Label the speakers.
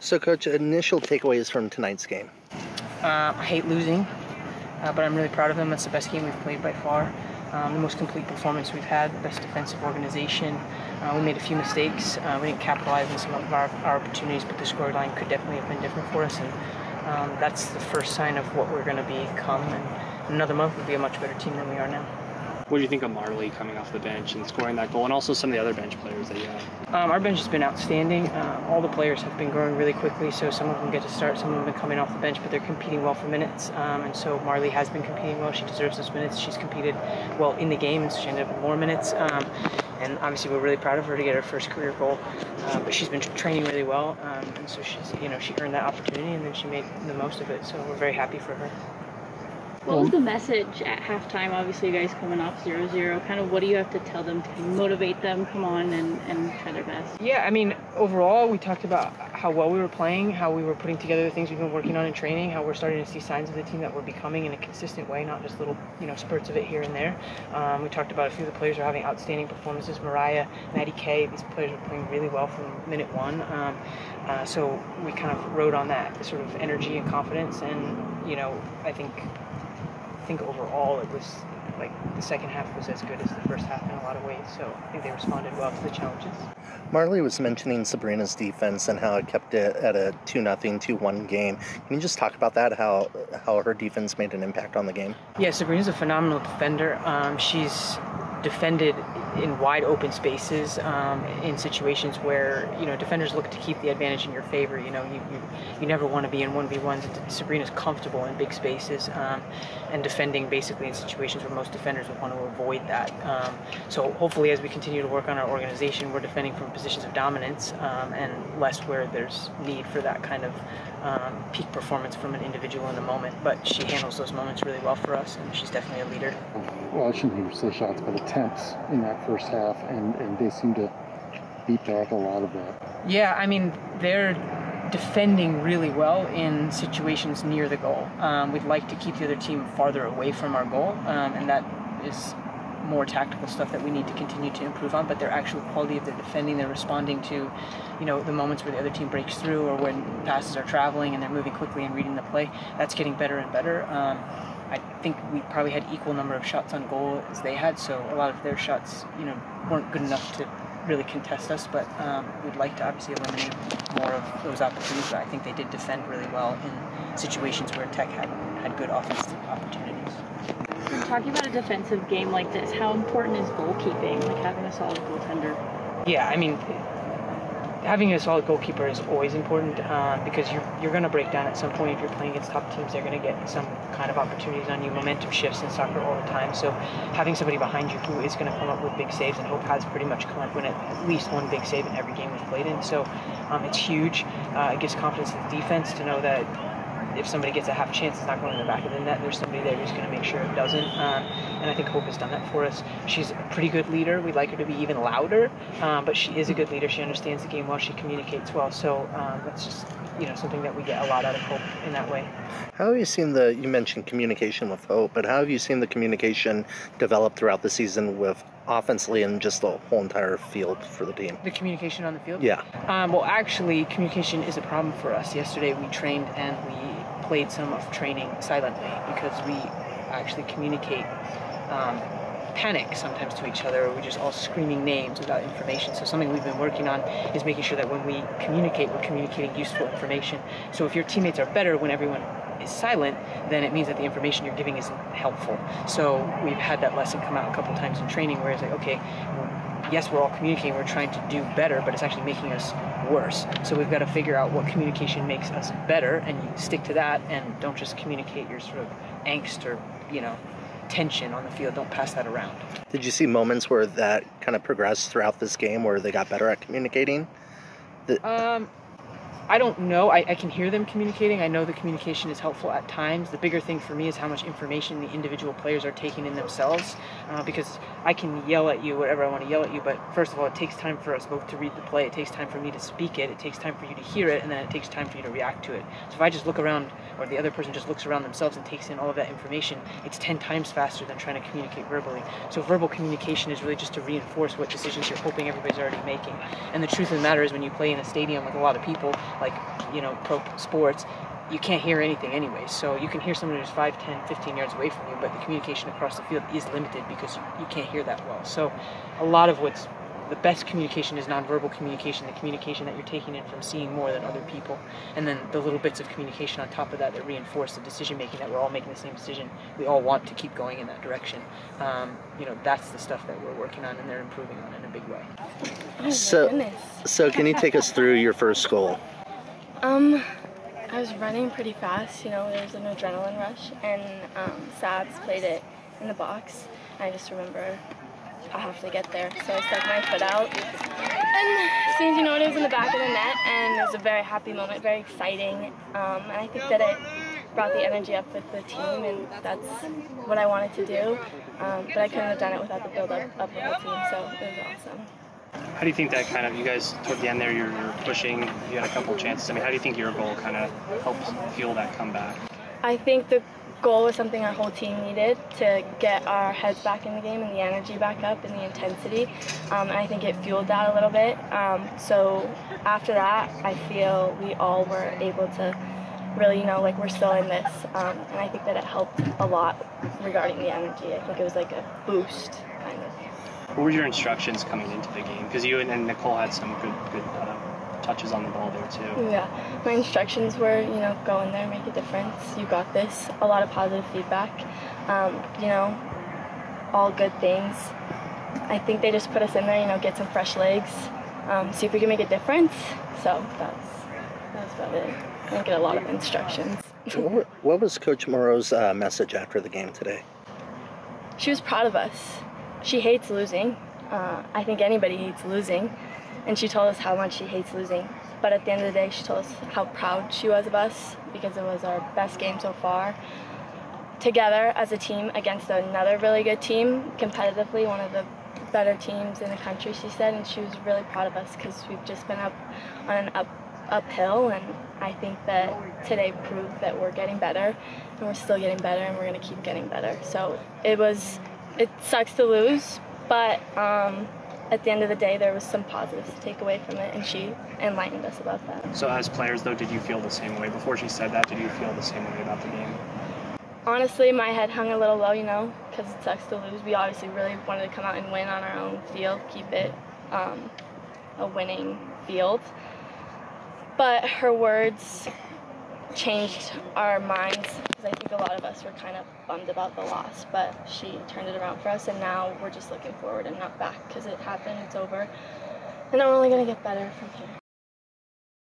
Speaker 1: So, Coach, initial takeaways from tonight's game?
Speaker 2: I hate losing, but I'm really proud of them. That's the best game we've played by far. The most complete performance we've had, the best defensive organization. We made a few mistakes. We didn't capitalize on some of our opportunities, but the scoreline could definitely have been different for us. And that's the first sign of what we're going to become. And in another month, we'll be a much better team than we are now.
Speaker 3: What do you think of Marley coming off the bench and scoring that goal, and also some of the other bench players that you have?
Speaker 2: Our bench has been outstanding. All the players have been growing really quickly, so some of them get to start, some of them have been coming off the bench, but they're competing well for minutes. And so Marley has been competing well. She deserves those minutes. She's competed well in the game, and so she ended up with more minutes. And obviously we're really proud of her to get her first career goal. But she's been training really well, and so she's, she earned that opportunity, and then she made the most of it. So we're very happy for her.
Speaker 4: What was the message at halftime? Obviously, you guys coming off 0-0. Kind of what do you have to tell them to motivate them, come on and try their best?
Speaker 2: Yeah, I mean, overall, we talked about how well we were playing, how we were putting together the things we've been working on in training, how we're starting to see signs of the team that we're becoming in a consistent way, not just little, spurts of it here and there. We talked about a few of the players are having outstanding performances. Mariah, Maddie Kay, these players are playing really well from minute one. So we kind of rode on that sort of energy and confidence, and, I think overall it was like the second half was as good as the first half in a lot of ways, so I think they responded well to the challenges.
Speaker 1: Marley was mentioning Sabrina's defense and how it kept it at a 2-0, 2-1 game. Can you just talk about that, how her defense made an impact on the game?
Speaker 2: Yeah, Sabrina's a phenomenal defender. She's defended in wide open spaces in situations where defenders look to keep the advantage in your favor. You never want to be in 1v1s. Sabrina's comfortable in big spaces and defending basically in situations where most defenders would want to avoid that. So hopefully as we continue to work on our organization, we're defending from positions of dominance and less where there's need for that kind of peak performance from an individual in the moment. But she handles those moments really well for us, and she's definitely a leader.
Speaker 5: Watching the shots, but attempts in that first half, and they seem to beat back a lot of that.
Speaker 2: Yeah, I mean, they're defending really well in situations near the goal. We'd like to keep the other team farther away from our goal, and that is more tactical stuff that we need to continue to improve on, but their actual quality of their defending, they're responding to, the moments where the other team breaks through or when passes are traveling and they're moving quickly and reading the play, that's getting better and better. I think we probably had equal number of shots on goal as they had, so a lot of their shots, weren't good enough to really contest us, but we'd like to obviously eliminate more of those opportunities, but I think they did defend really well in situations where Tech had good offensive opportunities.
Speaker 4: Talking about a defensive game like this, how important is goalkeeping, like having a solid goaltender?
Speaker 2: Yeah, I mean, having a solid goalkeeper is always important because you're going to break down at some point. If you're playing against top teams, they're going to get some kind of opportunities on you. Momentum shifts in soccer all the time, so having somebody behind you who is going to come up with big saves, and Hope has pretty much come up with at least one big save in every game we've played in, so it's huge. It gives confidence to the defense to know that if somebody gets a half chance, it's not going in the back of the net. There's somebody there who's going to make sure it doesn't. And I think Hope has done that for us. She's a pretty good leader. We'd like her to be even louder, but she is a good leader. She understands the game well. She communicates well. So that's just something that we get a lot out of Hope in that way.
Speaker 1: How have you seen you mentioned communication with Hope, but how have you seen the communication develop throughout the season with offensively and just the whole entire field for the team?
Speaker 2: The communication on the field?
Speaker 1: Yeah.
Speaker 2: Well, actually, communication is a problem for us. Yesterday we trained and we played some of training silently because we actually communicate panic sometimes to each other, or we're just all screaming names without information. So something we've been working on is making sure that when we communicate, we're communicating useful information. So if your teammates are better when everyone is silent, then it means that the information you're giving isn't helpful. So we've had that lesson come out a couple times in training where it's like, okay, yes, we're all communicating, we're trying to do better, but it's actually making us worse. So we've got to figure out what communication makes us better, and you stick to that, and don't just communicate your sort of angst or, tension on the field. Don't pass that around.
Speaker 1: Did you see moments where that kind of progressed throughout this game where they got better at communicating?
Speaker 2: I don't know. I can hear them communicating. I know the communication is helpful at times. The bigger thing for me is how much information the individual players are taking in themselves, because I can yell at you whatever I want to yell at you, but first of all, it takes time for us both to read the play. It takes time for me to speak it. It takes time for you to hear it, and then it takes time for you to react to it. So if I just look around, or the other person just looks around themselves and takes in all of that information, it's 10 times faster than trying to communicate verbally. So verbal communication is really just to reinforce what decisions you're hoping everybody's already making. And the truth of the matter is, when you play in a stadium with a lot of people, like, you know, pro sports, you can't hear anything anyway. So you can hear someone who's 5, 10, 15 yards away from you, but the communication across the field is limited because you can't hear that well. So a lot of what's the best communication is nonverbal communication, the communication that you're taking in from seeing more than other people, and then the little bits of communication on top of that that reinforce the decision making, that we're all making the same decision. We all want to keep going in that direction. You know, that's the stuff that we're working on and they're improving on in a big way.
Speaker 4: Oh,
Speaker 1: So can you take us through your first goal?
Speaker 6: I was running pretty fast, you know, there was an adrenaline rush, and Sabs played it in the box. And I just remember I have to get there, so I stuck my foot out. And as soon as you know it was in the back of the net, and it was a very happy moment, very exciting. And I think that it brought the energy up with the team, and that's what I wanted to do. But I couldn't have done it without the build-up of the whole team, so it was awesome.
Speaker 3: How do you think that kind of, you guys, toward the end there, you're pushing, you had a couple chances. I mean, how do you think your goal kind of helps fuel that comeback?
Speaker 6: I think the goal was something our whole team needed to get our heads back in the game and the energy back up and the intensity. And I think it fueled that a little bit. So after that, I feel we all were able to really, you know, like we're still in this. And I think that it helped a lot regarding the energy. I think it was like a boost, kind of.
Speaker 3: What were your instructions coming into the game? Because you and Nicole had some good touches on the ball there too.
Speaker 6: Yeah, my instructions were, you know, go in there, make a difference. You got this. A lot of positive feedback. You know, all good things. I think they just put us in there, you know, get some fresh legs, see if we can make a difference. So that's about it. I didn't get a lot of instructions.
Speaker 1: What was Coach Morrow's message after the game today?
Speaker 6: She was proud of us. She hates losing. I think anybody hates losing. And she told us how much she hates losing. But at the end of the day, she told us how proud she was of us because it was our best game so far. Together as a team against another really good team, competitively, one of the better teams in the country, she said. And she was really proud of us because we've just been up on an uphill. And I think that today proved that we're getting better. And we're still getting better, and we're going to keep getting better. So it sucks to lose, but at the end of the day, there was some positives to take away from it, and she enlightened us about that.
Speaker 3: So as players, though, did you feel the same way? Before she said that, did you feel the same way about the game?
Speaker 6: Honestly, my head hung a little low, you know, because it sucks to lose. We obviously really wanted to come out and win on our own field, keep it a winning field. But her words changed our minds, because I think a lot of us were kind of bummed about the loss, but she turned it around for us, and now we're just looking forward and not back, because it happened, it's over, and I'm only going to get better from here.